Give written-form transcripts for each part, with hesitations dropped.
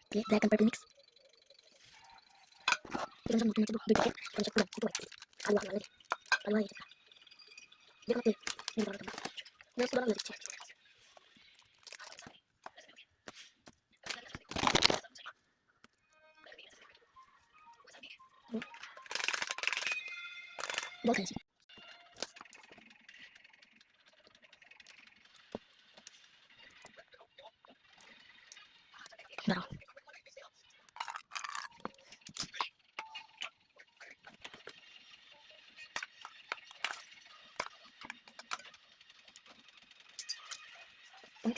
black and purple mix. Kita macam macam tu paket, kita macam kudu kudu. Kalau lagi, kalau lagi. Dia kan tu, ni baru tambah. Dia sudah lagi cek. Dua kali sih. Baru.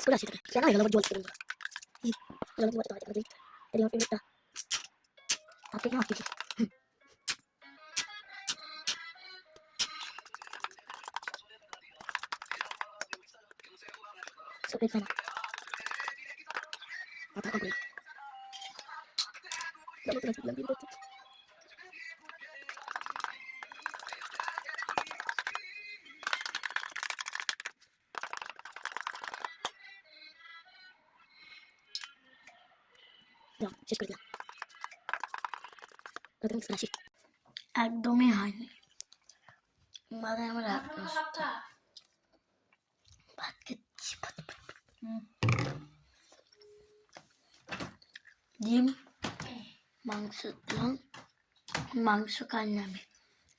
Sudah sih, siapa yang lewat jual sebelum ih, lewat jual itu aja, jadi yang pindah, tapi nggak gitu, supaya sana, apa aku bilang, nggak mau bilang gitu, ya, শেষ করে দিলাম, নতুন spreadsheet একদমই হয়নি। মানে আমার রাত নষ্ট। ভাত খাচ্ছি, ডিম, মাংস দিলাম, মাংস খাই না আমি,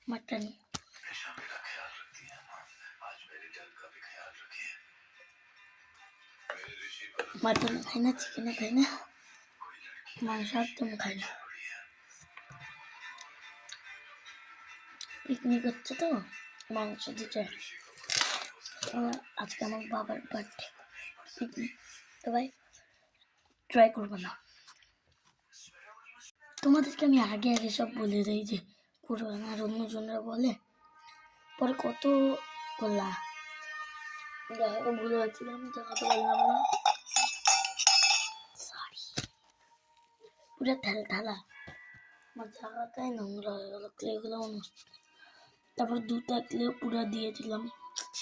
মাটন। মাটন খাই না, চিকেন খাই না, মাংস একদম খাই না। পিকনিক হচ্ছে তো, মাংস দিতে আজকে আমার বাবার বার্থডে, পিকনিক তো ভাই ট্রাই করবো না। তোমাদেরকে আমি আগে আগে সব বলে দিই যে করবে না, আর অন্যজনরা বলে পরে কত করলা, জায়গাটা ভুলে যাচ্ছিলাম, জায়গাটা বললাম না, সরি। পুরো ঢালা আমার জায়গাটাই নোংরা হয়ে গেল, ক্লেগুলো নষ্ট। তারপর 2টা ক্লে পুরো দিয়ে দিলাম।